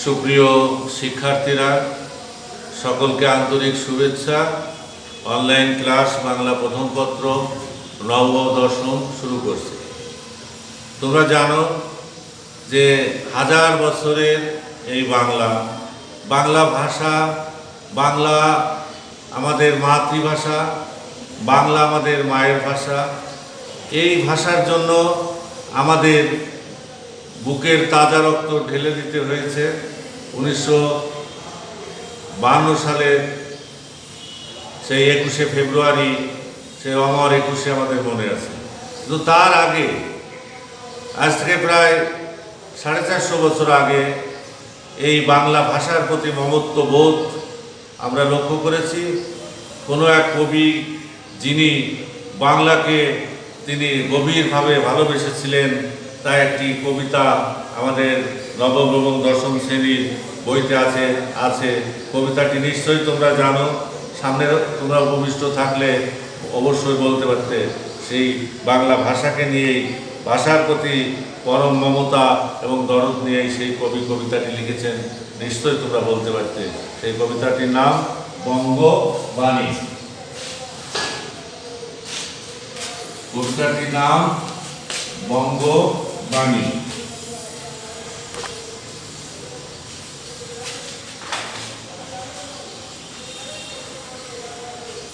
সুপ্রিয় শিক্ষার্থীরা, সকলকে আন্তরিক শুভেচ্ছা। অনলাইন ক্লাস বাংলা প্রথম পত্র নবম ও দশম শুরু করছে। তোমরা জানো যে হাজার বছরের এই বাংলা ভাষা, বাংলা আমাদের মাতৃভাষা, বাংলা আমাদের মায়ের ভাষা। এই ভাষার জন্য আমাদের বুকের তাজা রক্ত ঢেলে দিতে হয়েছে। 1952 সালের সেই 21শে ফেব্রুয়ারি, সেই অমর 21শে আমাদের মনে আছে। কিন্তু তার আগে, আজ থেকে প্রায় 450 বছর আগে, এই বাংলা ভাষার প্রতি মমত্ব বোধ আমরা লক্ষ্য করেছি। কোনো এক কবি, যিনি বাংলাকে তিনি গভীরভাবে ভালোবেসেছিলেন, তার একটি কবিতা আমাদের নবম এবং দশম শ্রেণীর বইতে আছে। কবিতাটি নিশ্চয়ই তোমরা জানো। সামনে তোমরা উপবিষ্ট থাকলে অবশ্যই বলতে পারতে। সেই বাংলা ভাষাকে নিয়েই, ভাষার প্রতি পরম মমতা এবং দরদ নিয়েই সেই কবি কবিতাটি লিখেছেন। নিশ্চয়ই তোমরা বলতে পারতে। সেই কবিতাটির নাম বঙ্গবাণী। কবিতাটির নাম বঙ্গবাণী।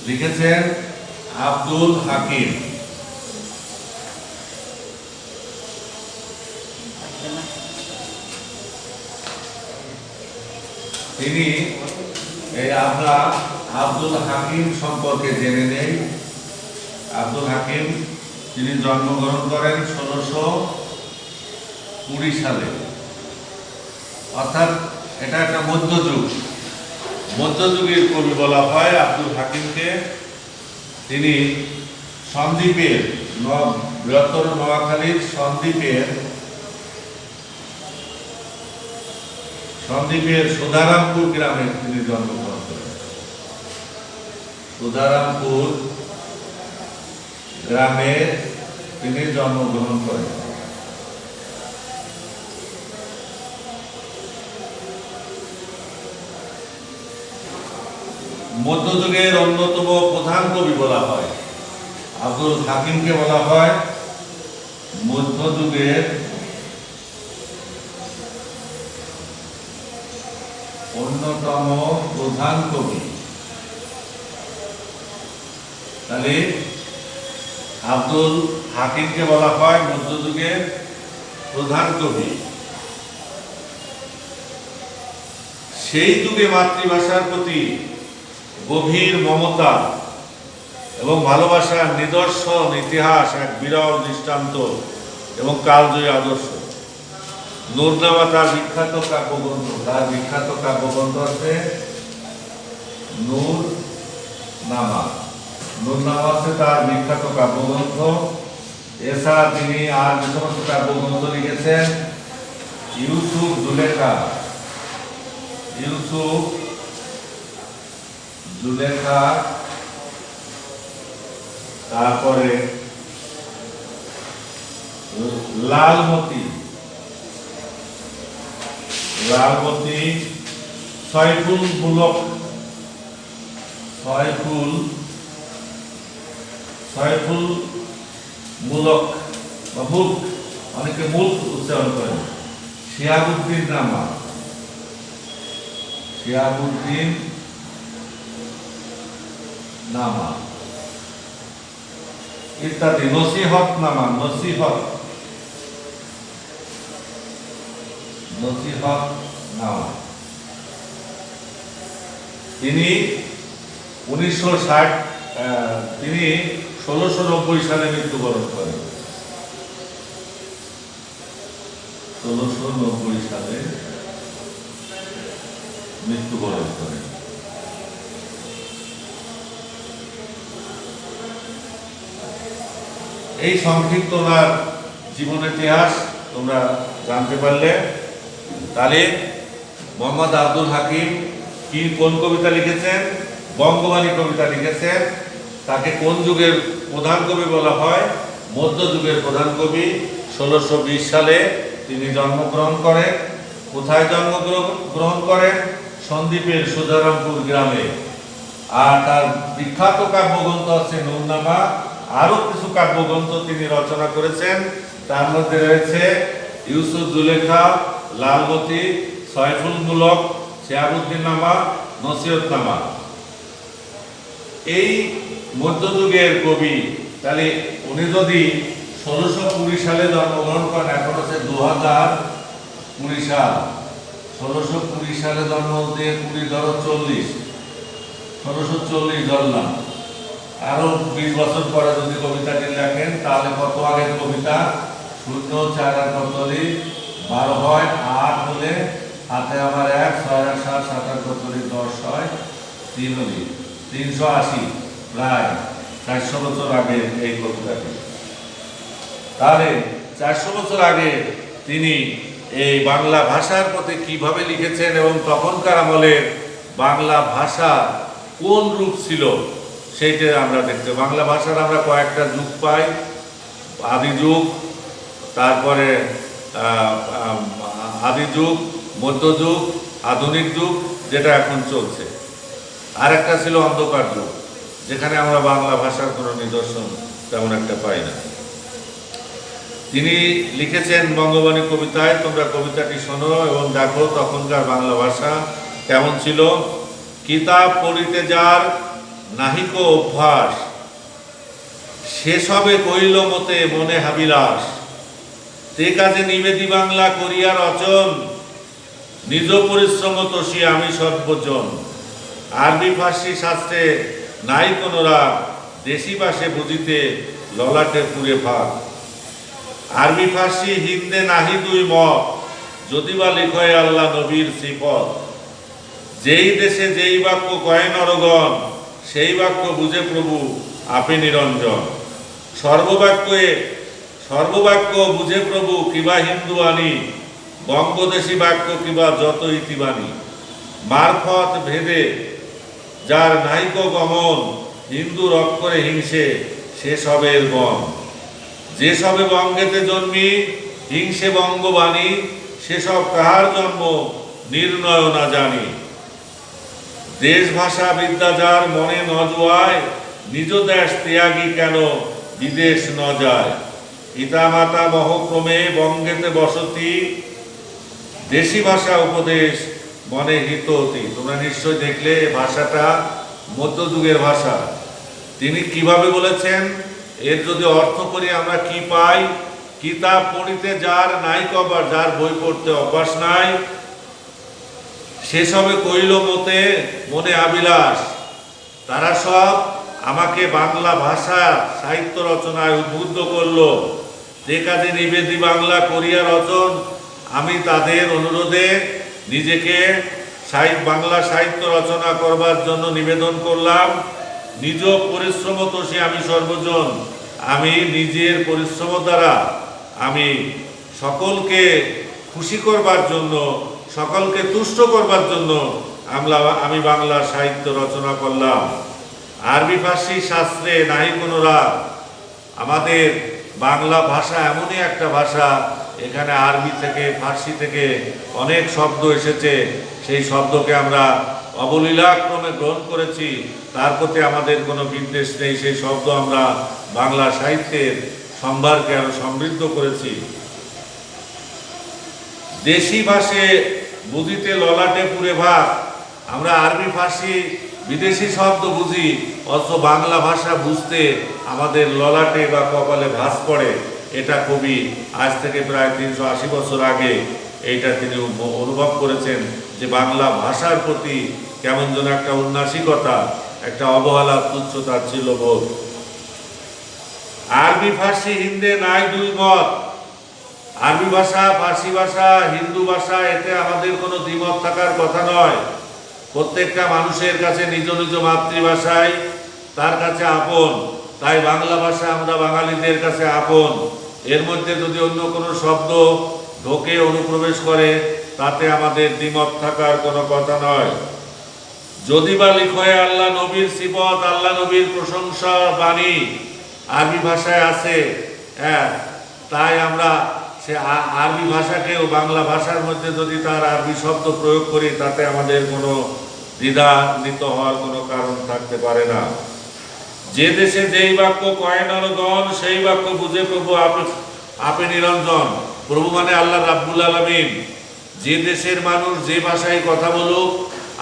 লিখেছেন আব্দুল হাকিম। তিনি আমরা আব্দুল হাকিম সম্পর্কে জেনে নেই। আব্দুল হাকিম তিনি জন্মগ্রহণ করেন 1620 সালে, অর্থাৎ এটা একটা মধ্যযুগের কবি বলা হয় আব্দুল হাকিমকে। তিনি সন্দ্বীপের বৃহত্তর নোয়াখালীর সন্দ্বীপের সুধারামপুর গ্রামে তিনি জন্মগ্রহণ করেন। সুধারামপুর গ্রামে তিনি জন্মগ্রহণ করেন। মধ্যযুগের অন্যতম প্রধান কবি বলা হয় আব্দুল হাকিমকে, বলা হয় মধ্যযুগের অন্যতম প্রধান কবি। তাহলে আব্দুল হাকিমকে বলা হয় মধ্যযুগের প্রধান কবি। সেই যুগে মাতৃভাষার প্রতি গভীর মমতা এবং ভালোবাসার নিদর্শন, ইতিহাস, এক বিরল দৃষ্টান্ত এবং কালজয়ী আদর্শ। নূরনামা তার বিখ্যাত কাব্যগ্রন্থ আছে নূরনামা আছে তার বিখ্যাত কাব্যগ্রন্থ। এছাড়া তিনি আর যে সমস্ত কাব্যগ্রন্থ লিখেছেন, ইউসুফ জুলেখা, তারপরে লালমতি, সয়ফুল মুলক বা মুল্ক, অনেকে মুল্ক উচ্চারণ করেন। শিহাবুদ্দিন নামা ইত্যাদি। নসিহত নামা তিনি 1690 সালে মৃত্যুবরণ করেন। 1690 সালে মৃত্যুবরণ করেন। এই সংক্ষিপ্ত ওনার জীবন ইতিহাস তোমরা জানতে পারলে। তাহলে মোহাম্মদ আব্দুল হাকিম কোন কবিতা লিখেছেন? বঙ্গবাণী কবিতা লিখেছেন। তাকে কোন যুগের প্রধান কবি বলা হয়? মধ্যযুগের প্রধান কবি। 1620 সালে তিনি জন্মগ্রহণ করেন। কোথায় জন্মগ্রহণ করেন? সন্দ্বীপের সুধারামপুর গ্রামে। আর তার বিখ্যাত কাব্যগ্রন্থ আছে নূরনামা। আরো কিছু কাব্যগ্রন্থ তিনি রচনা করেছেন, তার মধ্যে রয়েছে ইউসুফ জুলেখা, লালমতি, সয়ফুল মুলক, শিহাবুদ্দিন নামা, নসিহতনামা। এই মধ্যযুগের কবি, তাহলে উনি যদি 1620 সালে জন্মগ্রহণ করেন, এখন হচ্ছে 2020 সাল, 1620 সালে জন্ম দিয়ে 20 ধরো 40, 1640 ধরলাম, আরো 20 বছর পরে যদি কবিতাটি লেখেন তাহলে কত আগের কবিতা? 0 4 আর 12 হয়, 8 হলে হাতে আমার 1, 6 আর 7, 7 আর 10 হয়, 3 হলি 380, প্রায় 400 বছর আগে এই কবিতাটি। তাহলে 400 বছর আগে তিনি এই বাংলা ভাষার প্রতি কিভাবে লিখেছেন এবং তখনকার আমলের বাংলা ভাষা কোন রূপ ছিল সেইটা আমরা দেখতে। বাংলা ভাষার আমরা কয়েকটা যুগ পাই, আদি যুগ, তারপরে আদি যুগ, মধ্যযুগ, আধুনিক যুগ, যেটা এখন চলছে। আর একটা ছিল অন্ধকার যুগ, যেখানে আমরা বাংলা ভাষার কোনো নিদর্শন তেমন একটা পাই না। তিনি লিখেছেন বঙ্গবাণী কবিতায়, তোমরা কবিতাটি শোনো এবং দেখো তখনকার বাংলা ভাষা কেমন ছিল। কিতাব পড়িতে যার নাহিক অভ্যাস, সেসবে কইল মতে মনে হাবিলাস, তে কাজে নিবেদি বাংলা করিয়া রচন, নিজ পরিশ্রম তোষি আমি সর্বজন। আরবি ফার্সি শাস্ত্রে নাই কোনো রাগ, দেশি ভাষে বুঝিতে ললাটে পুরে ভাগ। আরবি ফার্সি হিন্দে নাহি দুই মত, যদি বা লিখয় আল্লাহ নবীর সিফত। যেই দেশে যেই বাক্য কয় নরগণ, সেই বাক্য বুঝে প্রভু আপে নিরঞ্জন। সর্ববাক্য বুঝে প্রভু কিবা হিন্দু আনি, বঙ্গদেশী বাক্য কিবা যত ইতিবাণী। মারফত ভেদে যার নাইক গমন, হিন্দুর অক্ষরে হিংসে সে সবের গণ। যে সবে বঙ্গেতে জন্মি, হিংসে বঙ্গবাণী, সেসব কাহার জন্ম নির্ণয় না জানি। দেশ ভাষা বিদ্যা যার মনে ন জোয়ায়, নিজ দেশ ত্যাগী কেন বিদেশ ন যায়। পিতা মাতা মহক্রমে বঙ্গেতে বসতি, দেশি ভাষা উপদেশ মনে হিততি। তোমরা নিশ্চয় দেখলে ভাষাটা মধ্যযুগের ভাষা। তিনি কিভাবে বলেছেন, এর যদি অর্থ করি আমরা কি পাই? কিতাব পড়িতে যার নাই কবার, যার বই পড়তে অভ্যাস নাই, সেসবে কইল মতে মনে আবিলাস, তারা সব আমাকে বাংলা ভাষা সাহিত্য রচনায় উদ্বুদ্ধ করলো। যে কাজে নিবেদি বাংলা করিয়া রচন, আমি তাদের অনুরোধে নিজেকে বাংলা সাহিত্য রচনা করবার জন্য নিবেদন করলাম। নিজ পরিশ্রম তোষি আমি সর্বজন, আমি নিজের পরিশ্রম দ্বারা আমি সকলকে খুশি করবার জন্য, সকলকে তুষ্ট করবার জন্য আমি বাংলা সাহিত্য রচনা করলাম। আরবি ফার্সি শাস্ত্রে নাই কোনো রাগ। আমাদের বাংলা ভাষা এমনই একটা ভাষা, এখানে আরবি থেকে ফার্সি থেকে অনেক শব্দ এসেছে, সেই শব্দকে আমরা অবলীলাক্রমে গ্রহণ করেছি, তার প্রতি আমাদের কোনো বিদ্বেষ নেই। সেই শব্দ আমরা বাংলা সাহিত্যের সম্ভারকে আরো সমৃদ্ধ করেছি। দেশি ভাষে বুঝিতে ললাটে পুরে ভাগ। আমরা আরবি ফার্সি বিদেশি শব্দ বুঝি, অথচ বাংলা ভাষা বুঝতে আমাদের ললাটে বা কপালে ভাঁজ পড়ে। এটা কবি আজ থেকে প্রায় 380 বছর আগে এইটা তিনি অনুভব করেছেন, যে বাংলা ভাষার প্রতি কেমন যেন একটা উন্নাসিকতা, একটা অবহেলা, তুচ্ছতা ছিল বোধ। আরবি ফার্সি হিন্দে নাই দুই মত। আরবি ভাষা, ফার্সি ভাষা, হিন্দু ভাষা, এতে আমাদের কোনো দ্বিমত থাকার কথা নয়। প্রত্যেকটা মানুষের কাছে নিজ নিজ মাতৃভাষায় তার কাছে আপন, তাই বাংলা ভাষা আমরা বাঙালিদের কাছে আপন। এর মধ্যে যদি অন্য কোনো শব্দ ঢোকে, অনুপ্রবেশ করে, তাতে আমাদের দ্বিমত থাকার কোনো কথা নয়। যদি বা লিখয় আল্লাহ নবীর সিফত, আল্লাহ নবীর প্রশংসা বাণী আরবি ভাষায় আছে, হ্যাঁ, তাই আমরা সে আরবি ভাষাকেও বাংলা ভাষার মধ্যে যদি তার আরবি শব্দ প্রয়োগ করি তাতে আমাদের কোনো দ্বিধান্বিত হওয়ার কোনো কারণ থাকতে পারে না। যে দেশে যেই বাক্য কয় নরগণ সেই বাক্য বুঝে প্রভু আপে নিরঞ্জন। প্রভু মানে আল্লাহ রাব্বুল আলামিন। যে দেশের মানুষ যে ভাষায় কথা বলুক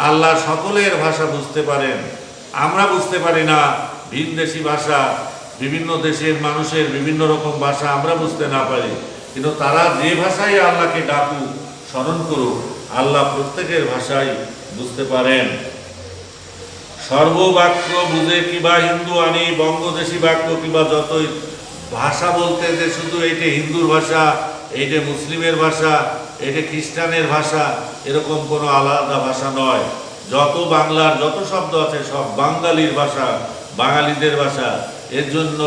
আল্লাহ সকলের ভাষা বুঝতে পারেন। আমরা বুঝতে পারি না ভিনদেশি ভাষা, বিভিন্ন দেশের মানুষের বিভিন্ন রকম ভাষা আমরা বুঝতে না পারি, কিন্তু তারা যে ভাষায় আল্লাহকে ডাকুক স্মরণ করুক আল্লাহ প্রত্যেকের ভাষাই বুঝতে পারেন। সর্ববাক্য বুঝে কিবা হিন্দু আনি, বঙ্গদেশি বাক্য কিবা যতই ভাষা বলতে যে শুধু এইটা হিন্দুর ভাষা, এইটা মুসলিমের ভাষা, এটা খ্রিস্টানের ভাষা, এরকম কোনো আলাদা ভাষা নয়। যত বাংলার যত শব্দ আছে সব বাঙালির ভাষা, বাঙালিদের ভাষা। এর জন্য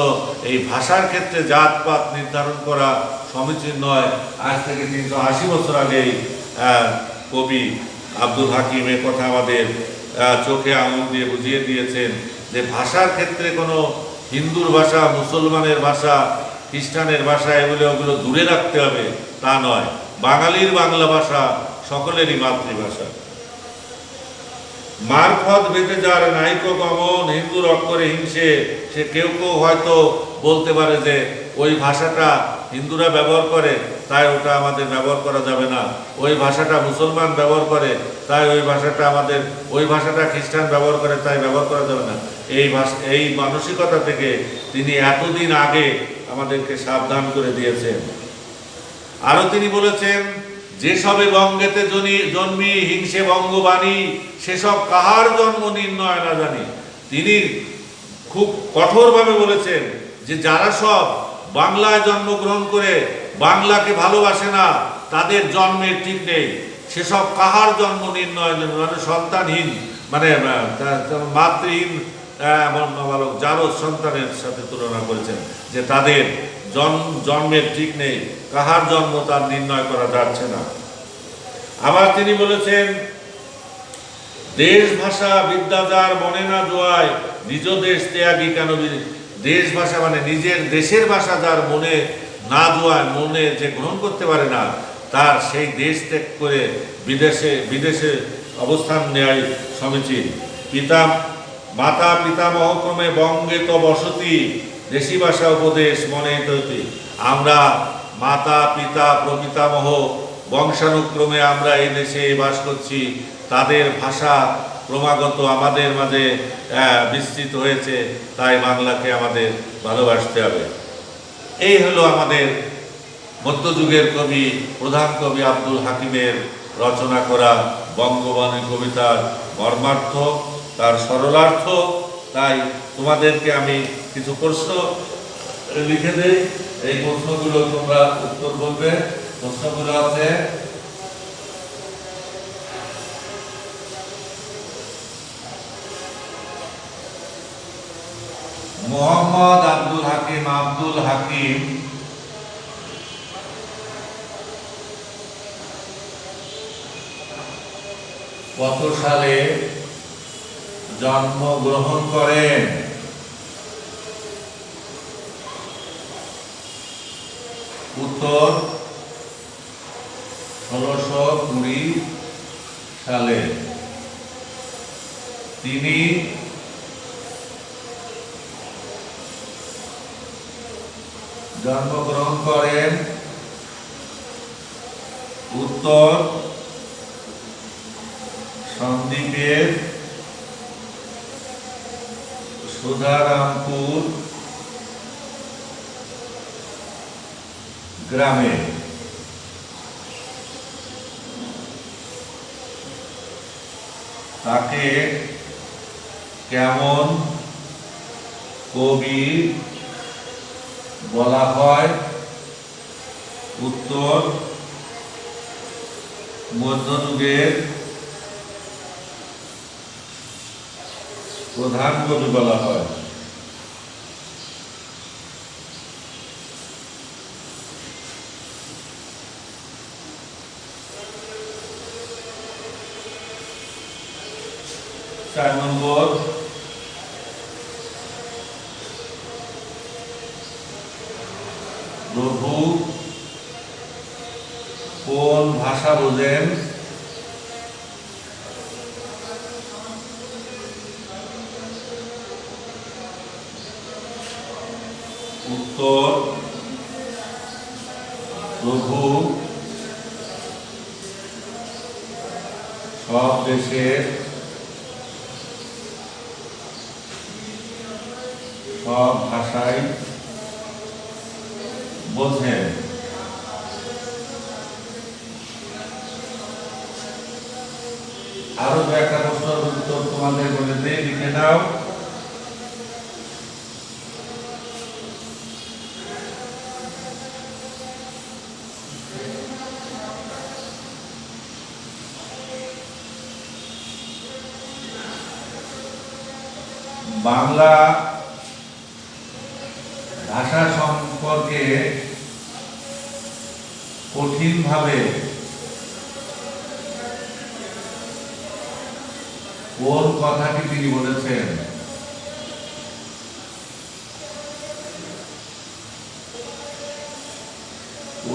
এই ভাষার ক্ষেত্রে জাতপাত নির্ধারণ করা সমীচীন নয়। আজ থেকে 380 বছর আগেই কবি আব্দুল হাকিম এ কথা আমাদের চোখে আঙুল দিয়ে বুঝিয়ে দিয়েছেন যে ভাষার ক্ষেত্রে কোনো হিন্দুর ভাষা, মুসলমানের ভাষা, খ্রিস্টানের ভাষা ওগুলো দূরে রাখতে হবে তা নয়। বাঙালির বাংলা ভাষা সকলেরই মাতৃভাষা। মারফত বেঁধে যার নাইক গমন, হিন্দুর অক্ষরে হিংসে, সে কেউ কেউ হয়তো বলতে পারে যে ওই ভাষাটা হিন্দুরা ব্যবহার করে তাই ওটা আমাদের ব্যবহার করা যাবে না, ওই ভাষাটা মুসলমান ব্যবহার করে তাই ওই ভাষাটা খ্রিস্টান ব্যবহার করে তাই ব্যবহার করা যাবে না। এই মানসিকতা থেকে তিনি এতদিন আগে আমাদেরকে সাবধান করে দিয়েছেন। আরো তিনি বলেছেন, যেসবে বঙ্গেতে জন্মি হিংসে বঙ্গবাণী, সেসব কাহার জন্ম নির্ণয় না জানি। তিনি খুব কঠোরভাবে বলেছেন যে যারা সব বাংলায় জন্মগ্রহণ করে বাংলাকে ভালোবাসে না তাদের জন্মের ঠিক নেই। সেসব কাহার জন্ম নির্ণয় মানে সন্তানহীন, মানে মাতৃহীন বালক যারও সন্তানের সাথে তুলনা করেছেন যে তাদের জন্মের ঠিক নেই, কাহার জন্ম তার নির্ণয় করা যাচ্ছে না। আবার তিনি বলেছেন, দেশ ভাষা বিদ্যা যার মনে না জোয়ায়, নিজ দেশ ত্যাগী কেন। দেশ ভাষা মানে নিজের দেশের ভাষা যার মনে না জোয়ায়, মনে যে গ্রহণ করতে পারে না, তার সেই দেশ ত্যাগ করে বিদেশে অবস্থান নেয় সমীচীন। মাতা পিতামহক্রমে বঙ্গে তো বসতি, দেশি ভাষা উপদেশ মনে তৈরি। আমরা মাতা পিতা প্রপিতামহ বংশানুক্রমে আমরা এই দেশে বাস করছি, তাদের ভাষা ক্রমাগত আমাদের মাঝে বিস্তৃত হয়েছে, তাই বাংলাকে আমাদের ভালোবাসতে হবে। এই হলো আমাদের মধ্যযুগের কবি, প্রধান কবি আব্দুল হাকিমের রচনা করা বঙ্গবাণী কবিতার মর্মার্থ, তার সরলার্থ। তাই তোমাদেরকে আমি কিছু প্রশ্ন লিখে দেই, এই প্রশ্নগুলো তোমরা উত্তর বলবে। প্রশ্নগুলো আছে, মোহাম্মদ আব্দুল হাকিম কত সালে জন্মগ্রহণ করেন? উত্তর 1620 সালে। তিনি জন্মগ্রহণ করেন উত্তর সন্দ্বীপের সুধারামপুর গ্রামে। তাকে কেমন কবি বলা হয়? উত্তর মধ্যযুগের প্রধান কবি বলা হয়। 4 নম্বর, প্রভু কোন ভাষা বোঝেন? উত্তর, প্রভু সব দেশের সব ভাষাই বোঝেন। আরো দু একটা প্রশ্নের উত্তর তোমাদের বলে দিয়ে লিখে দাও। বাংলা ভাষা সম্পর্কে কঠিনভাবে কোন কথাটি তিনি বলেছেন?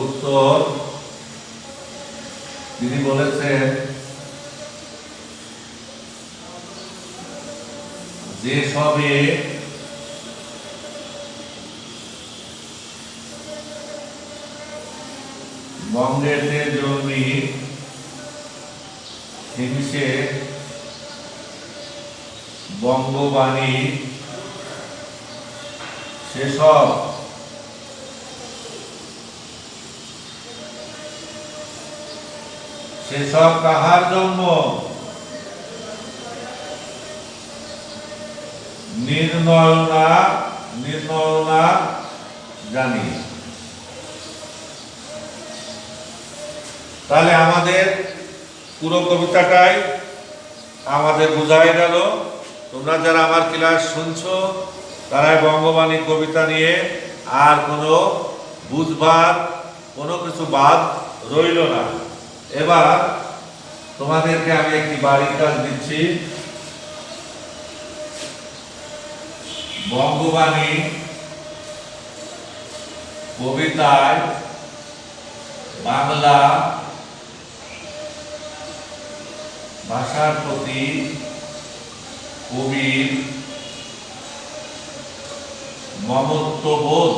উত্তর, তিনি বলেছেন যে সবে বঙ্গেতে জন্মি হিংসে বঙ্গবাণী সেসব কাহার জন্ম? নির্ণয়না জানি। তাহলে আমাদের পুরো কবিতাটাই আমাদের বোঝাই গেল। তোমরা যারা আমার ক্লাস শুনছো তারাই বঙ্গবাণী কবিতা নিয়ে আর কোনো বুঝবার কোনো কিছু বাদ রইল না। এবার তোমাদেরকে আমি একটি বাড়ির কাজ দিচ্ছি। বঙ্গবাণী কবিতায় বাংলা ভাষার প্রতি কবির মমত্ববোধ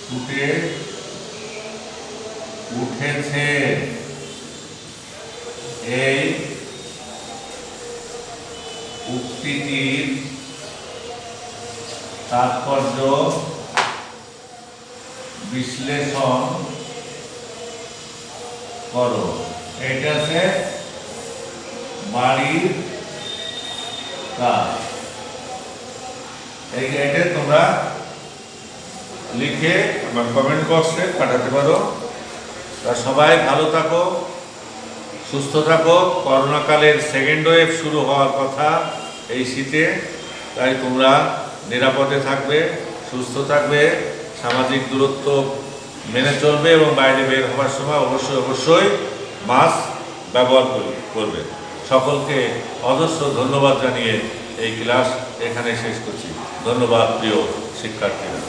ফুটে উঠেছে। এই উক্তিটির তাৎপর্য বিশ্লেষণ করো। এটা হচ্ছে বাড়ির কাজ। এটা তোমরা লিখে আমার কমেন্ট বক্সে পাঠাতে পারো। তা সবাই ভালো থাকো, সুস্থ থাকো। করোনাকালের সেকেন্ড ওয়েভ শুরু হওয়ার কথা এই শীতে, তাই তোমরা নিরাপদে থাকবে, সুস্থ থাকবে, সামাজিক দূরত্ব মেনে চলবে এবং বাইরে বের হওয়ার সময় অবশ্যই মাস্ক ব্যবহার করবে। সকলকে অজস্র ধন্যবাদ জানিয়ে এই ক্লাস এখানে শেষ করছি। ধন্যবাদ প্রিয় শিক্ষার্থীরা।